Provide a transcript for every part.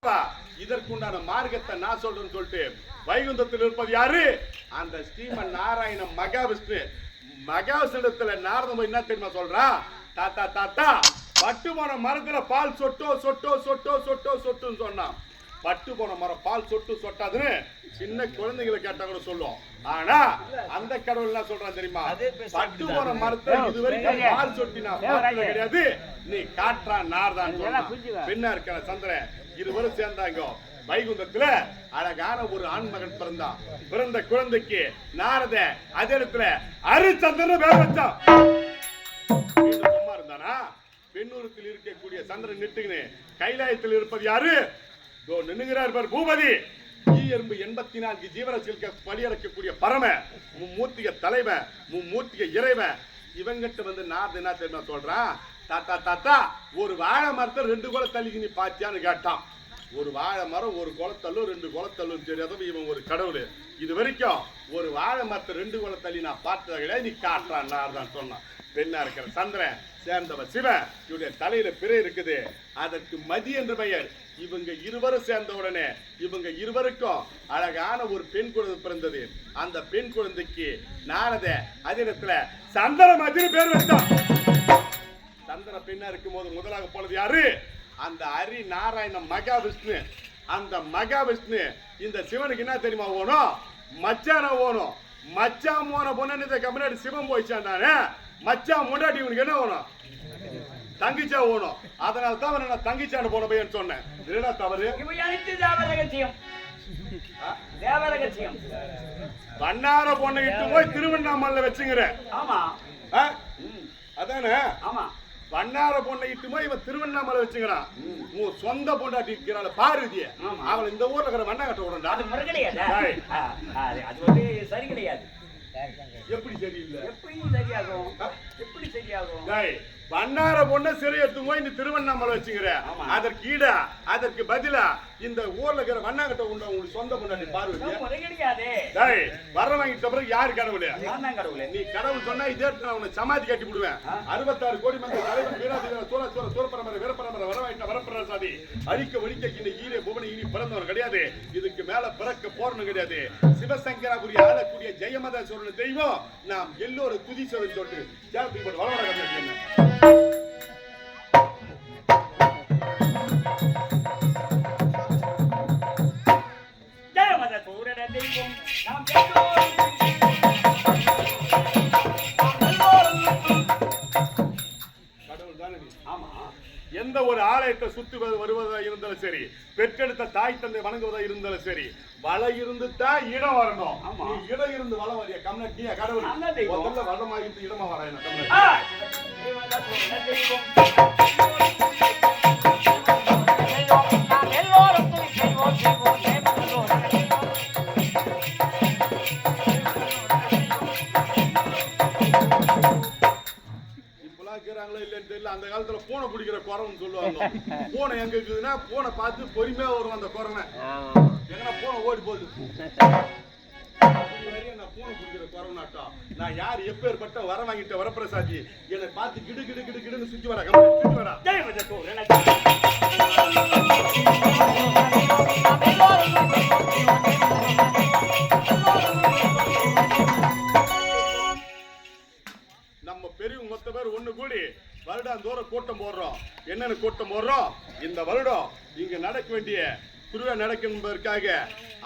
அப்பா இதற்குண்டான மார்க்கத்தை நான் சொல்றேன்னு சொல்லிட்டு வைகுந்தத்தில் இருப்பது யாரு? அந்த ஸ்ரீமன் நாராயண மகாவிஷ்ணு. மகாவிஷ்ணுத்துல நாரதம் என்ன தெரியுமா சொல்றான்? தாத்தா தாத்தா பட்டு போன மரத்துல பால் சொட்டோ சொட்டோ சொட்டோ சொட்டோ சொட்டுன்னு சொன்னான். பட்டு போன மரம் பால் சொட்டு சொட்டாதுன்னு சின்ன குழந்தைகளை கேட்டா கூட சொல்லுவோம். ஆனா அந்த கடவுள் என்ன சொல்றான் தெரியுமா? பட்டு போன மரத்தை இதுவரைக்கும் பால் சொட்டி நான் பார்த்தது கிடையாது, நீ காற்றா நார்தான் சொன்னான். பெண்ணா இருக்கிற சந்திரன் இருவரும் சேர்ந்தாங்க. வைகுந்தத்துல அழகான ஒரு ஆண்மகன் பிறந்தான். பிறந்த குழந்தைக்கு நாரத அதே இடத்துல ஹரிச்சந்திரன் பேர் வச்சான். சும்மா இருந்தானா? பெண்ணூரத்தில் இருக்கக்கூடிய சந்திரன் நிட்டுன்னு கைலாயத்தில் இருப்பது யாரு? நின்னுகிறார் பூபதி. ஈயர்ம்பு 84 ஜீவராசிகளுக்கு படியறக்கக்கூடிய பரம மும்மூர்த்திக தலைவன், மும்மூர்த்திக இறைவன். இவங்கிட்ட வந்து நாரத என்ன தெரியுமா சொல்றான்? தாத்தா தாத்தா ஒரு வாழை மரத்தை 2 குலை தள்ளிக்கு நீ பாத்தியான்னு கேட்டான். ஒரு வாழை மரம் ஒரு குளத்தள்ளும் 2 குளத்தள்ளும் தெரியாத இவன் ஒரு கடவுள். இது வரைக்கும் ஒரு வாழை மரத்தை 2 குலை தள்ளி நான் பார்த்தத கிடையாது, நீ காட்டுறான் நாரதான் சொன்னான். பெண்ணா இருக்கிற சந்திரன் சேர்ந்தவன் சிவன். இவருடைய தலையில பிறை இருக்குது, அதற்கு மதி என்று பெயர். இவங்க இருவரும் சேர்ந்த உடனே இவங்க இருவருக்கும் அழகான ஒரு பெண் குழந்தை பிறந்தது. அந்த பெண் குழந்தைக்கு நாரத அதே இடத்துல சந்திர மதினு பேர் வச்சான். சந்திர பெண்ணா இருக்கும் போது முதலாக போனது யாரு? அந்த ஹரி நாராயண மகாவிஷ்ணு. அந்த மகாவிஷ்ணு இந்த சிவனுக்கு என்ன தெரியுமா ஓணும்? மச்சான ஓணும். மச்சான் போன பொண்ணு கம்பெனி சிவன் போயிச்சான். மச்சான் முன்னாடி இவனுக்கு என்ன ஓணும்? தங்கிச்சா ஓணும். அதனால தான் நான் தங்கிச்சான்னு போன பையன் சொன்னேன். இதுடா தவறு. வண்ணார பொண்ணை இட்டு போய் திருவண்ணாமலை வச்சுங்கிற. ஆமா அதானே? ஆமா வண்ணார பொண்ணை இட்டு போய் இவன் திருவண்ணாமலை வச்சுக்கிறான். உன் சொந்த பொண்டாட்டி இருக்கிறாள் பார்வதிய, அவள் இந்த ஊர்ல இருக்கிற வண்ணா கட்ட விடண்டா. அது முறை கிடையாது, அது வந்து சரி கிடையாது. எப்படி சரியில்லை? எப்படி சரியாகும்? எப்படி சரியாகும்? வண்ணார பொண்ணை சிறை எடுத்து போய் இந்த திருவண்ணாமலை வச்சுக்கிற. அதற்கு ஈடா அதற்கு பதிலா இந்த ஊர்ல இருக்கிற வண்ணாங்கட்ட உண்ட உங்களுக்கு சொந்த பொண்டாட்டி பார்வதி வர வாங்கிட்ட பிறகு யாரு கடவுள்? நீ கடவுள் சொன்னா இதே உன்னை சமாதி கட்டி விடுவேன். 66 கோடி மக்கள் தலைவன் வீராதிகார சூரப்பரம்பரை வீரப்பரம்பரை வர வாங்கிட்ட வரப்பிரசாதி அழிக்க ஒழிக்க இந்த ஈரே புவனை இனி பிறந்தவன் கிடையாது. இதுக்கு மேல பிறக்க போறணும் கிடையாது. சிவசங்கராபுரி ஆளக்கூடிய ஜெயமதேஸ்வரன் தெய்வம் நாம் எல்லோரும் துதி சொல்லிட்டு ஜாதி போட்டு வளர என்ன எந்த ஒரு ஆலயத்தை சுத்தி வருவதா இருந்தாலும் சரி, பெற்றெடுத்த தாய் தந்தை வணங்குவதா இருந்தாலும் சரி, வள இருந்து தான் இடம் வரணும். இடம் இருந்து வள வரைய கம்னட்டி கடவுள் முதல்ல வளமாகிட்டு இடமா வர தெரியல. அந்த காலத்துல பூனை பிடிக்கிற குறவன்னு சொல்லுவாங்க. பூனை எங்க இருக்குதுன்னா பூனை பார்த்து பொறுமையா வரும். அந்த குறவன் எங்கன்னா பூனை ஓடி போகுது. நான் பூனை பிடிக்கிற குறவனாட்டா நான் யார் எப்பேற்பட்ட வர வாங்கிட்ட வரப்பிரசாதி என்னை பார்த்து கிடு கிடு கிடு கிடுன்னு சுத்தி வரா சுத்தி வரா. நம்ம பெரியவங்க மொத்த பேர் ஒண்ணு கூடி வருடாந்தோறும் கூட்டம் போடுறோம். என்னென்ன கூட்டம் போடுறோம்? இந்த வருடம் இங்க நடக்க வேண்டிய திருவிழா நடக்கும்பதற்காக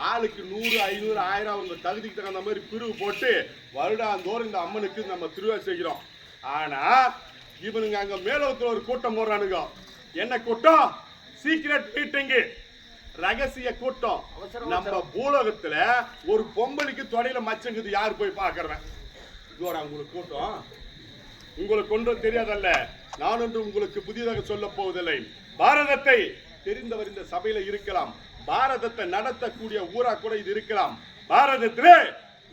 ஆளுக்கு 100, 500, 1000 அவங்க தகுதிக்கு தகுந்த மாதிரி பிரிவு போட்டு வருடாந்தோறும் இந்த அம்மனுக்கு நம்ம திருவிழா செய்கிறோம். ஆனா இவனுங்க அங்க மேலோத்துல ஒரு கூட்டம் போடுறானுங்க. என்ன கூட்டம்? சீக்ரெட் மீட்டிங், ரகசிய கூட்டம். நம்ம பூலோகத்துல ஒரு பொம்பளைக்கு தொடையில மச்சங்குது, யாரு போய் பாக்குறவன்? இதோட உங்களுக்கு கூட்டம் உங்களுக்கு ஒன்றும் தெரியாதல்ல. நான் ஒன்று உங்களுக்கு புதிதாக சொல்ல போவதில்லை. பாரதத்தை தெரிந்தவர் இந்த சபையில இருக்கலாம். பாரதத்தை நடத்தக்கூடிய ஊரா கூட இது இருக்கலாம். பாரதத்திலே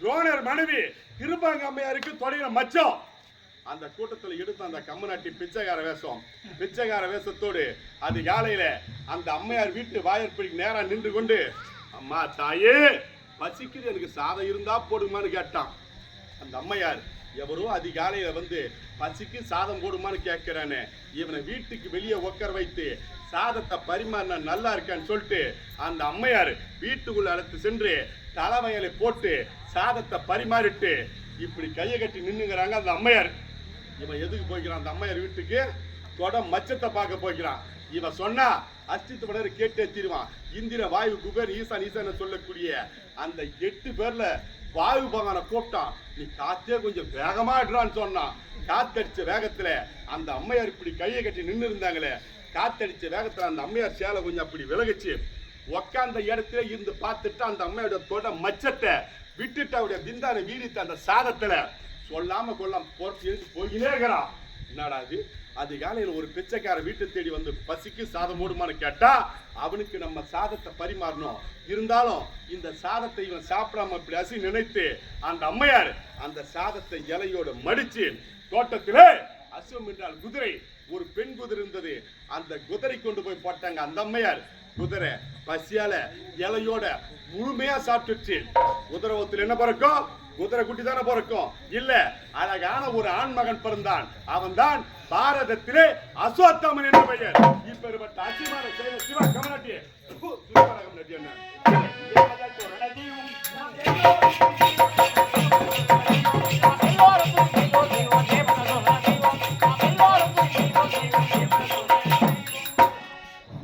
ரோணர் மனைவி கிருபாங்க அம்மையாருக்கு தொடையில மச்சம். அந்த கூட்டத்தில் எடுத்த அந்த கம்மநாட்டி பிச்சைக்கார வேஷம், பிச்சைக்கார வேஷத்தோடு அது காலையில அந்த அம்மையார் வீட்டு வாயற்படிக்கு நேரா நின்று கொண்டு, அம்மா தாயே பசிக்குது, எனக்கு சாதம் இருந்தா போடுமான்னு கேட்டான். அந்த அம்மையார் எவரோ அதிகாலையில வந்து பசிக்கு சாதம் போடுமான்னு கேட்கிறானே, இவனை வீட்டுக்கு வெளியே உட்கார வைத்து சாதத்தை பரிமாறினா நல்லா இருக்கான்னு சொல்லிட்டு அந்த அம்மையார் வீட்டுக்குள்ள அழைத்து சென்று தலைமையில போட்டு சாதத்தை பரிமாறிட்டு இப்படி கையை கட்டி நின்னுங்கிறாங்க அந்த அம்மையார். இவன் எதுக்கு போய்க்கிறான் அந்த அம்மையார் வீட்டுக்கு? மச்சத்தை பார்க்க போய்க்கிறான். இவன் சொன்னா அஸ்தித்வனர் கேட்டே தீருவான். இந்திர வாயு குபேர் ஈசான் ஈசான சொல்லக்கூடிய அந்த 8 பேர்ல வாயு பகவானை கூப்பிட்டான். நீ காத்தே கொஞ்சம் வேகமாடுறான்னு சொன்னான். காத்தடிச்ச வேகத்துல அந்த அம்மையார் இப்படி கையை கட்டி நின்று இருந்தாங்களே, காத்தடிச்ச வேகத்துல அந்த அம்மையார் சேலை கொஞ்சம் அப்படி விலகிச்சு. உக்காந்த இடத்துல இருந்து பார்த்துட்டு அந்த அம்மையோட மச்சத்தை விட்டுட்டு அவருடைய பிந்தான வீடித்த அந்த சாதத்துல சொல்லாம கொள்ளாம போயினே இருக்கிறான். என்னடா அதிகாலையில் ஒரு பிச்சைக்கார வீட்டை தேடி வந்து பசிக்கு சாதம் ஓடுமான்னு கேட்டா அவனுக்கு நம்ம சாதத்தை பரிமாறணும். இருந்தாலும் இந்த சாதத்தை இவன் சாப்பிடாம இப்படி அசி நினைத்து அந்த அம்மையார் அந்த சாதத்தை இலையோட மடிச்சு தோட்டத்திலே அசுவம் என்றால் குதிரை, ஒரு பெண் குதிரை இருந்தது. அந்த குதிரை கொண்டு போய் போட்டாங்க. அந்த அம்மையார் குதிரை பசியால இலையோட முழுமையா சாப்பிட்டுச்சு. குதிரவத்தில் என்ன பிறக்கும்? குதிரை குட்டி தானே பிறக்கும். இல்ல, அழகான ஒரு ஆண் மகன் பிறந்தான். அவன் தான் பாரதத்திலே அஸ்வத்தாமன் என்ற பெயர். இப்பேற்பட்ட அசிமான செயல் சிவா கமநாட்டி என்ன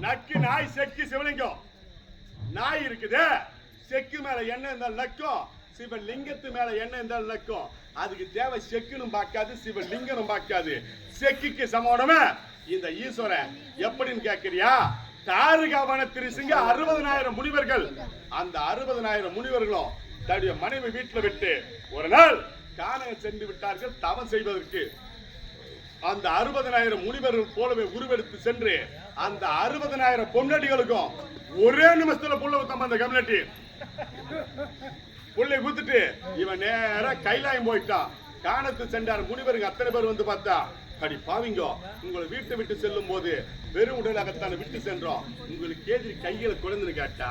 நக்கு நாய் செக்கு சிவலிங்கம். நாய் இருக்குது, செக்கு மேல எண்ணெய் இருந்தால் நக்கும், சிவலிங்கத்து மேல எண்ணெய் இருந்தால் நக்கும். அதுக்கு தேவை செக்குன்னு பார்க்காது, சிவலிங்கனும் பார்க்காது. செக்குக்கு சமானமே இந்த ஈஸ்வரன். எப்படின்னு கேட்கிறியா? தாருகா வனத்திருசிங்க 60,000 முனிவர்கள். அந்த 60,000 முனிவர்களும் தன்னுடைய மனைவி வீட்டுல விட்டு ஒரு நாள் கானகம் சென்று விட்டார்கள் தவம் செய்வதற்கு. அந்த 60,000 முனிவர்கள் போலவே உருவெடுத்து சென்று அந்த 60,000 பொன்னடிகளுக்கும் ஒரே நிமிஷத்துல புள்ள ஊத்தாம அந்த கம்யூனிட்டி புள்ளை குத்துட்டு இவன் நேர கைலாயம் போயிட்டான். கானத்து சென்றார் முனிவருக்கு அத்தனை பேர் வந்து பார்த்தா, அடி பாவிங்க, உங்களை வீட்டை விட்டு செல்லும் போது வெறும் உடலாகத்தான விட்டு சென்றோம், உங்களுக்கு எதிரி கையில குழந்தைன்னு கேட்டா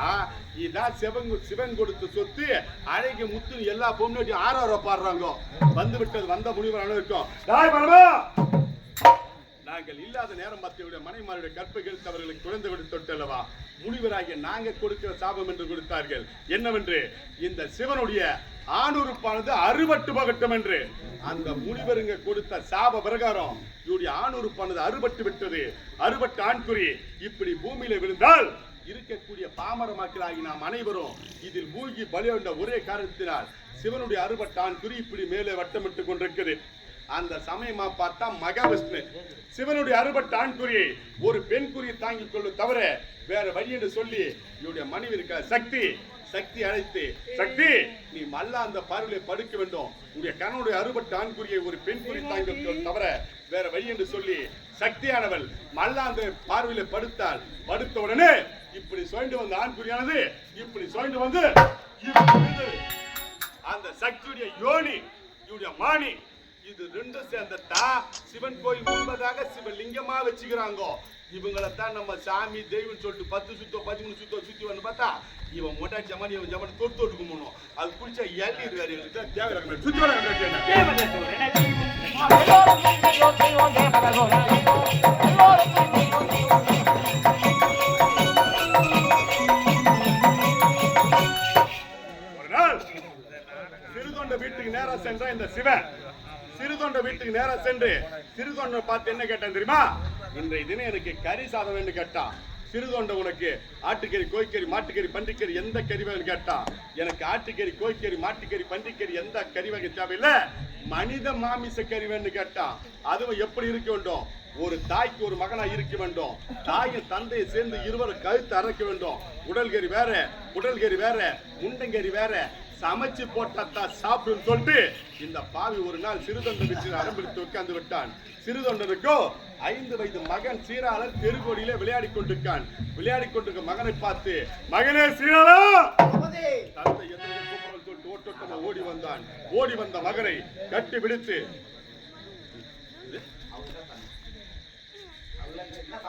இதான் சிவன் கொடுத்த சொத்து அழகிய முத்து எல்லா பொண்ணு ஆறாயிரம் பாடுறாங்க. வந்து விட்டது வந்த முனிவர் அனைவருக்கும் நாங்கள் இல்லாத நேரம் மத்தியுடைய மனைமாருடைய கற்பை கெடுத்தவர்களுக்கு குழந்தை கொடுத்தல்லவா முனிவராகிய நாங்க கொடுக்கிற சாபம் என்று கொடுத்தார்கள். என்னவென்று இந்த சிவனுடைய ஆணுறுப்பானது அறுபட்டு பகட்டும் என்று அந்த முனிவருங்க கொடுத்த சாப பிரகாரம் இவருடைய ஆணுறுப்பானது அறுபட்டு விட்டது. அறுபட்டு ஆண்குறி இப்படி பூமியில விழுந்தால் இருக்கக்கூடிய பாமர மக்களாகி நாம் அனைவரும் இதில் மூழ்கி பலியொண்ட ஒரே காரணத்தினால் சிவனுடைய அறுபட்டு ஆண்குறி இப்படி மேலே வட்டமிட்டு கொண்டிருக்குது. அந்த சமயமா பார்த்தா மகாவிஷ்ணு சிவனுடைய அறுபட்டு ஆண்குறியை ஒரு பெண் குறியை தாங்கிக் கொள்ளும் தவிர வேற வழி என்று சொல்லி இவருடைய மனைவி இருக்க சக்தி அழைத்து, சக்தி நீ மல்லா அந்த பார்வையை படுக்க வேண்டும், உடைய கணவனுடைய அறுபட்டு ஆண்குறியை ஒரு பெண் குறி தாங்கிக் தவிர வேற வழி என்று சொல்லி சக்தியானவள் மல்லா அந்த பார்வையில படுத்த உடனே இப்படி சுழண்டு வந்த ஆண்குறியானது இப்படி சுழண்டு வந்து அந்த சக்தியுடைய யோனி இவருடைய மானி இது ரெண்டு சேர்ந்தா சிவன் கோயில் முன்பதாக சிவலிங்கமா வச்சுக்கிறாங்க. இவங்களைத்தான் நம்ம சாமி தெய்வம் சொல்லிட்டு 10 சுத்தோ 13 சுத்தோ சுத்தி வந்து பார்த்தா இவன் மொட்டா ஜமனி இவன் ஜமனி தொட்டு கும்பிடணும். அது குடிச்சா எள்ளி வேறு தேவை சுத்தி ஒரு நாள் சிறுதொண்ட வீட்டுக்கு நேரா சென்றா இந்த சிவன் சிறுதொண்ட வீட்டுக்கு நேரா சென்று சிறுதொண்ட பார்த்து என்ன கேட்டான் தெரியுமா? இன்றைய தினம் எனக்கு கறி சாதம் வேணும் கேட்டான். சிறுதொண்ட உனக்கு ஆட்டுக்கறி கோய்க்கறி மாட்டுக்கறி பன்றிக்கறி எந்த கறி வேணும் கேட்டான். எனக்கு ஆட்டுக்கறி கோய்க்கறி மாட்டுக்கறி பன்றிக்கறி எந்த கறி வகை தேவையில்லை, மனித மாமிச கறி வேணும் கேட்டான். அதுவும் எப்படி இருக்க வேண்டும்? ஒரு தாய்க்கு ஒரு மகனா இருக்க வேண்டும். தாயின் தந்தையை சேர்ந்து இருவரும் கழுத்து அரைக்க வேண்டும். உடல்கறி வேற முண்டங்கறி வேற சமைச்சு போட்டா சாப்பிடும் சொல்லிட்டு இந்த பாவி ஒரு நாள் சிறுதொண்ட வச்சு அரம்பிடித்து உட்கார்ந்து விட்டான். சிறுதொண்டனுக்கோ 5 வயது மகன் சீராளர் தெருக்கோடியில விளையாடி கொண்டிருக்க மகனை பார்த்து, மகனே சீராளா தந்தை எத்தனை கூப்பிடல் சொல்லிட்டு ஓட்டோட்டமா ஓடி வந்த மகனை கட்டி பிடித்து